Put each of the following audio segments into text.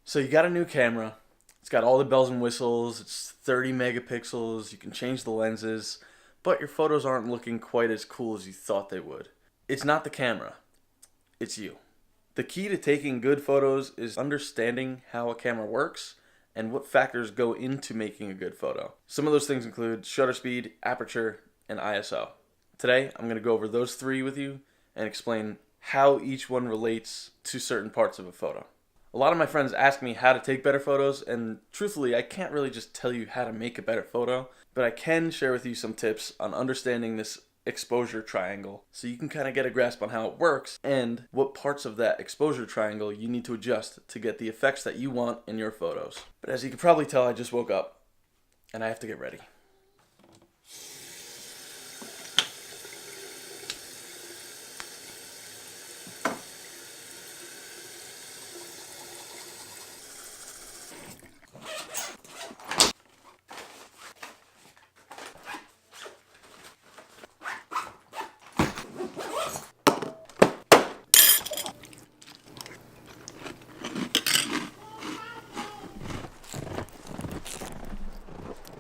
So you got a new camera. It's got all the bells and whistles. It's 30 megapixels. You can change the lenses, but your photos aren't looking quite as cool as you thought they would. It's not the camera. It's you. The key to taking good photos is understanding how a camera works and what factors go into making a good photo. Some of those things include shutter speed, aperture, and ISO. Today, I'm going to go over those three with you and explain how each one relates to certain parts of a photo. A lot of my friends ask me how to take better photos, and truthfully, I can't really just tell you how to make a better photo, but I can share with you some tips on understanding this exposure triangle so you can kind of get a grasp on how it works and what parts of that exposure triangle you need to adjust to get the effects that you want in your photos. But as you can probably tell, I just woke up and I have to get ready.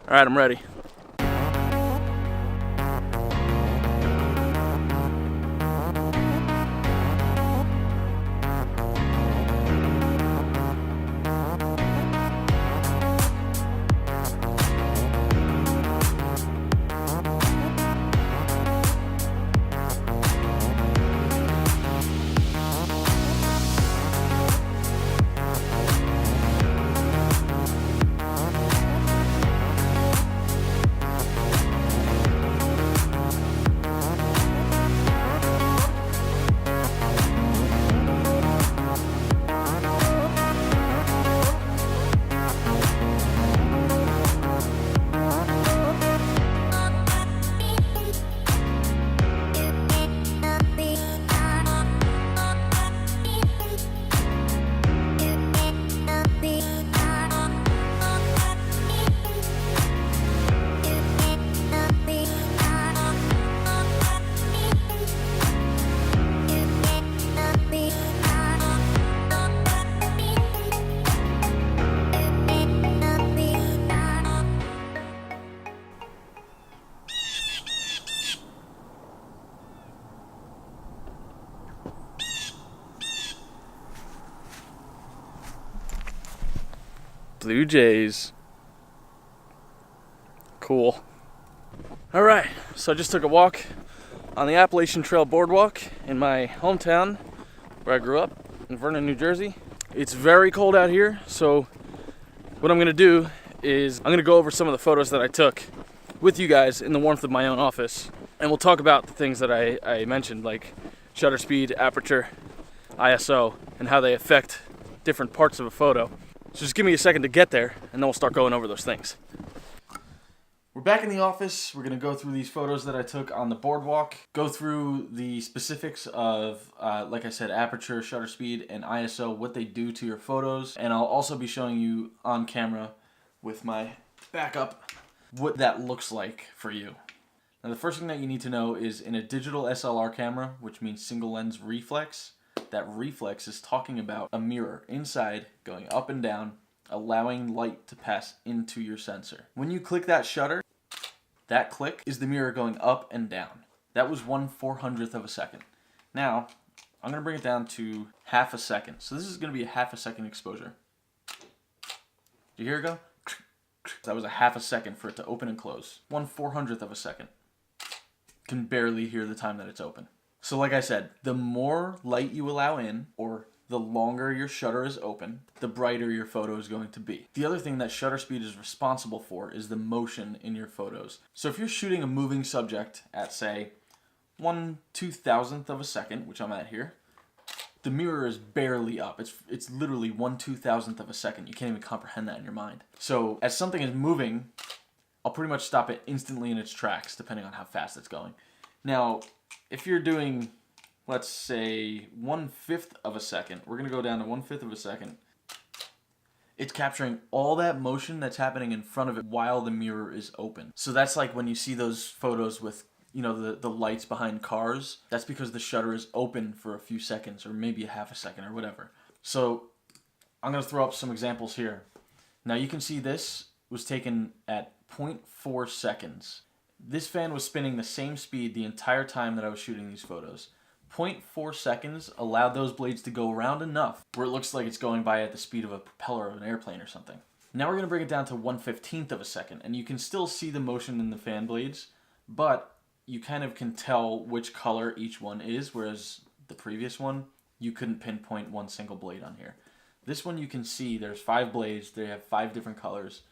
All right, I'm ready. Blue Jays. Cool. All right, so I just took a walk on the Appalachian Trail Boardwalk in my hometown where I grew up in Vernon, New Jersey. It's very cold out here, so what I'm gonna do is I'm gonna go over some of the photos that I took with you guys in the warmth of my own office, and we'll talk about the things that I mentioned, like shutter speed, aperture, ISO, and how they affect different parts of a photo. So just give me a second to get there, and then we'll start going over those things. We're back in the office. We're going to go through these photos that I took on the boardwalk, go through the specifics of, like I said, aperture, shutter speed, and ISO, what they do to your photos. And I'll also be showing you on camera with my backup what that looks like for you. Now, the first thing that you need to know is in a digital SLR camera, which means single lens reflex, that reflex is talking about a mirror inside going up and down, allowing light to pass into your sensor. When you click that shutter, that click is the mirror going up and down. That was 1/400th of a second. Now, I'm going to bring it down to half a second. So this is going to be a half a second exposure. Do you hear it go? That was a half a second for it to open and close. 1/400th of a second. Can barely hear the time that it's open. So like I said, the more light you allow in, or the longer your shutter is open, the brighter your photo is going to be. The other thing that shutter speed is responsible for is the motion in your photos. So if you're shooting a moving subject at, say, 1/2000th of a second, which I'm at here, the mirror is barely up. It's literally 1/2000th of a second. You can't even comprehend that in your mind. So as something is moving, I'll pretty much stop it instantly in its tracks, depending on how fast it's going. Now, if you're doing, let's say, 1/5 of a second, we're going to go down to 1/5 of a second. It's capturing all that motion that's happening in front of it while the mirror is open. So that's like when you see those photos with, you know, the lights behind cars. That's because the shutter is open for a few seconds, or maybe a half a second, or whatever. So I'm going to throw up some examples here. Now you can see this was taken at 0.4 seconds. This fan was spinning the same speed the entire time that I was shooting these photos. 0.4 seconds allowed those blades to go around enough where it looks like it's going by at the speed of a propeller of an airplane or something. Now we're going to bring it down to 1/15 of a second, and you can still see the motion in the fan blades, but you kind of can tell which color each one is, whereas the previous one, you couldn't pinpoint one single blade on here. This one you can see there's 5 blades, they have 5 different colors,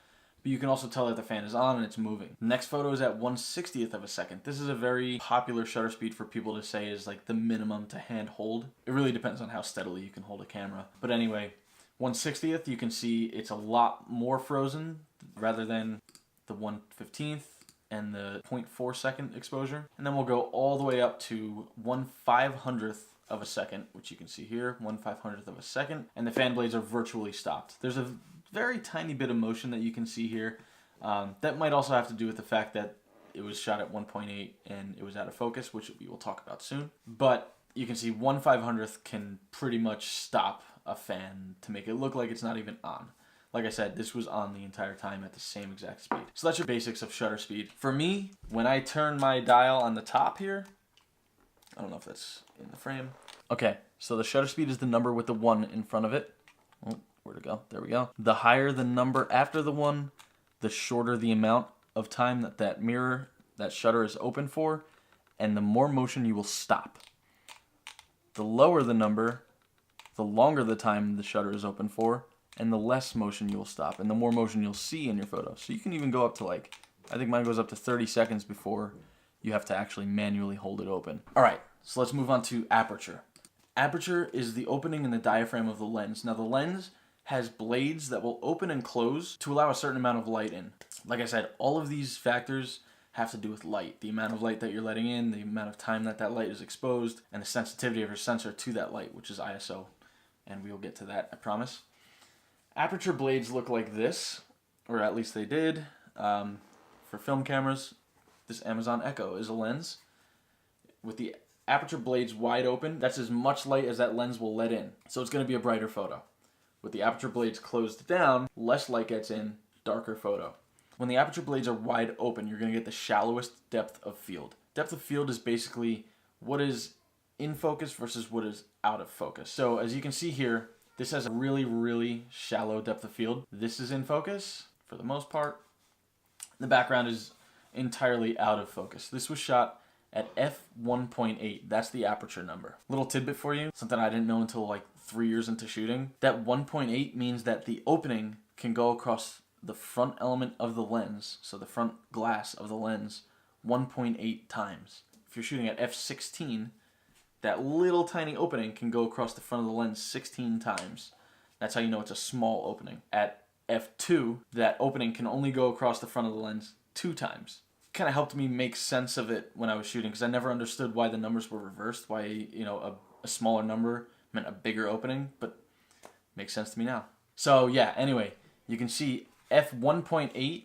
but you can also tell that the fan is on and it's moving. The next photo is at 1/60th of a second. This is a very popular shutter speed for people to say is like the minimum to hand hold. It really depends on how steadily you can hold a camera. But anyway, 1/60th, you can see it's a lot more frozen rather than the 1/15th and the 0.4 second exposure. And then we'll go all the way up to 1/500th of a second, which you can see here, 1/500th of a second, and the fan blades are virtually stopped. There's a very tiny bit of motion that you can see here. That might also have to do with the fact that it was shot at 1.8 and it was out of focus, which we will talk about soon. But you can see 1/500th can pretty much stop a fan to make it look like it's not even on. Like I said, this was on the entire time at the same exact speed. So that's your basics of shutter speed. For me, when I turn my dial on the top here, I don't know if that's in the frame. Okay, so the shutter speed is the number with the 1 in front of it. Oh, where'd it go? There we go. The higher the number after the 1, the shorter the amount of time that mirror, that shutter is open for, and the more motion you will stop. The lower the number, the longer the time the shutter is open for, and the less motion you will stop, and the more motion you'll see in your photo. So you can even go up to like, I think mine goes up to 30 seconds before you have to actually manually hold it open. All right, so let's move on to aperture. Aperture is the opening in the diaphragm of the lens. Now the lens has blades that will open and close to allow a certain amount of light in. Like I said, all of these factors have to do with light. The amount of light that you're letting in, the amount of time that light is exposed, and the sensitivity of your sensor to that light, which is ISO. And we will get to that, I promise. Aperture blades look like this, or at least they did. For film cameras, this Amazon Echo is a lens. With the aperture blades wide open, that's as much light as that lens will let in. So it's going to be a brighter photo. With the aperture blades closed down, less light gets in, darker photo. When the aperture blades are wide open, you're going to get the shallowest depth of field. Depth of field is basically what is in focus versus what is out of focus. So as you can see here, this has a really, really shallow depth of field. This is in focus for the most part. The background is entirely out of focus. This was shot at f1.8. That's the aperture number. Little tidbit for you, something I didn't know until like 3 years into shooting. That 1.8 means that the opening can go across the front element of the lens, so the front glass of the lens, 1.8 times. If you're shooting at f16, that little tiny opening can go across the front of the lens 16 times. That's how you know it's a small opening. At f2, that opening can only go across the front of the lens 2 times. Kind of helped me make sense of it when I was shooting, because I never understood why the numbers were reversed, why, you know, a smaller number meant a bigger opening, but makes sense to me now. So yeah, anyway, you can see f1.8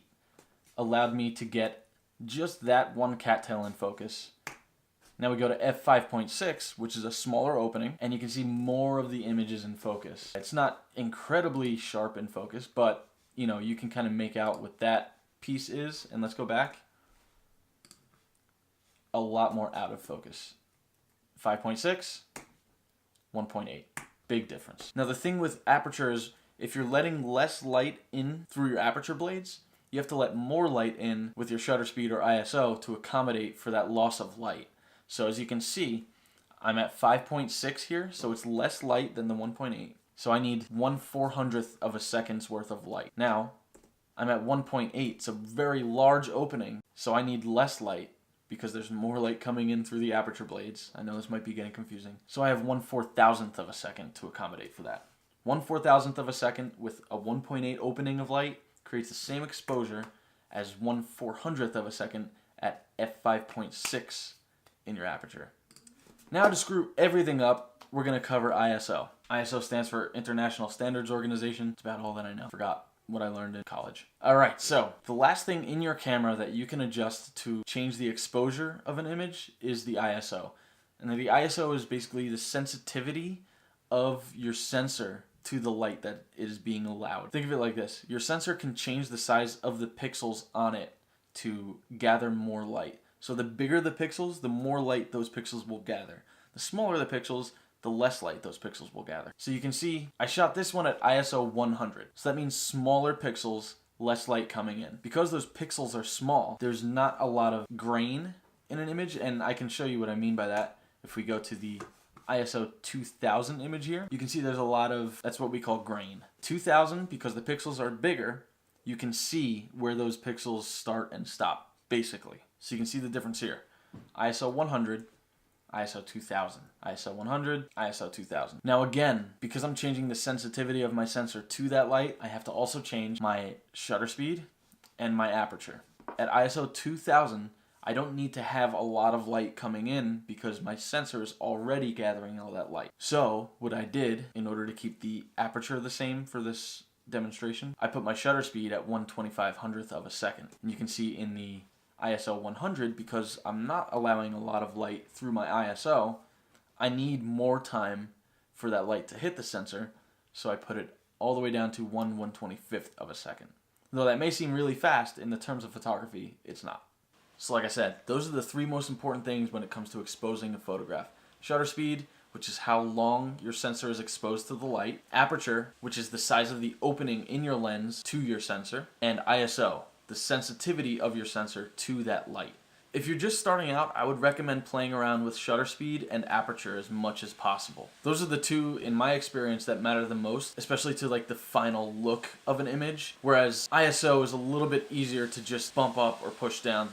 allowed me to get just that one cattail in focus. Now we go to f5.6, which is a smaller opening, and you can see more of the images in focus. It's not incredibly sharp in focus, but you know, you can kind of make out what that piece is. And let's go back. A lot more out of focus. 5.6, 1.8. Big difference. Now the thing with aperture is, if you're letting less light in through your aperture blades, you have to let more light in with your shutter speed or ISO to accommodate for that loss of light. So as you can see, I'm at 5.6 here, so it's less light than the 1.8. So I need 1/400th of a second's worth of light. Now, I'm at 1.8, it's a very large opening, so I need less light because there's more light coming in through the aperture blades. I know this might be getting confusing. So I have 1/4000th of a second to accommodate for that. 1/4000th of a second with a 1.8 opening of light creates the same exposure as 1/400th of a second at f5.6 in your aperture. Now to screw everything up, we're going to cover ISO. ISO stands for International Standards Organization. It's about all that I know. Forgot what I learned in college. Alright, so the last thing in your camera that you can adjust to change the exposure of an image is the ISO. And the ISO is basically the sensitivity of your sensor to the light that is being allowed. Think of it like this. Your sensor can change the size of the pixels on it to gather more light. So the bigger the pixels, the more light those pixels will gather. The smaller the pixels, the less light those pixels will gather. So you can see I shot this one at ISO 100. So that means smaller pixels, less light coming in. Because those pixels are small, there's not a lot of grain in an image, and I can show you what I mean by that. If we go to the ISO 2000 image here, you can see there's a lot of, that's what we call grain. 2000, because the pixels are bigger, you can see where those pixels start and stop, basically. So you can see the difference here. ISO 100, ISO 2000, ISO 100, ISO 2000. Now again, because I'm changing the sensitivity of my sensor to that light, I have to also change my shutter speed and my aperture. At ISO 2000, I don't need to have a lot of light coming in because my sensor is already gathering all that light. So what I did, in order to keep the aperture the same for this demonstration, I put my shutter speed at 1/2500th of a second. And you can see in the ISO 100, because I'm not allowing a lot of light through my ISO, I need more time for that light to hit the sensor, so I put it all the way down to 1/125th of a second. Though that may seem really fast, in the terms of photography, it's not. So like I said, those are the three most important things when it comes to exposing a photograph. Shutter speed, which is how long your sensor is exposed to the light. Aperture, which is the size of the opening in your lens to your sensor. And ISO, the sensitivity of your sensor to that light. If you're just starting out, I would recommend playing around with shutter speed and aperture as much as possible. Those are the two, in my experience, that matter the most, especially to like the final look of an image. Whereas ISO is a little bit easier to just bump up or push down.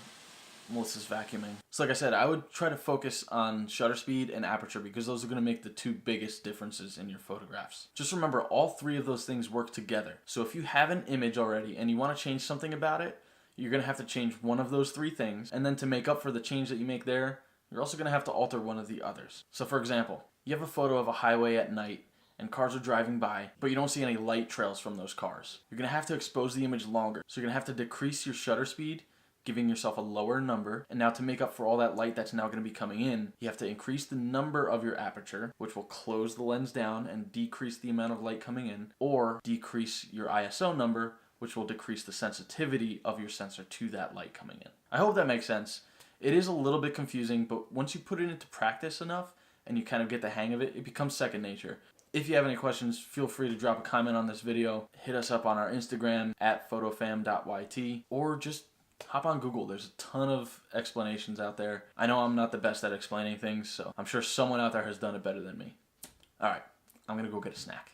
Melissa's vacuuming. So like I said, I would try to focus on shutter speed and aperture because those are going to make the two biggest differences in your photographs. Just remember, all three of those things work together. So if you have an image already and you want to change something about it, you're going to have to change one of those three things. And then to make up for the change that you make there, you're also going to have to alter one of the others. So for example, you have a photo of a highway at night and cars are driving by, but you don't see any light trails from those cars. You're going to have to expose the image longer. So you're going to have to decrease your shutter speed, giving yourself a lower number. And now to make up for all that light that's now going to be coming in, you have to increase the number of your aperture, which will close the lens down and decrease the amount of light coming in, or decrease your ISO number, which will decrease the sensitivity of your sensor to that light coming in. I hope that makes sense. It is a little bit confusing, but once you put it into practice enough and you kind of get the hang of it, it becomes second nature. If you have any questions, feel free to drop a comment on this video. Hit us up on our Instagram at photofam.yt, or just hop on Google. There's a ton of explanations out there. I know I'm not the best at explaining things, so I'm sure someone out there has done it better than me. Alright, I'm gonna go get a snack.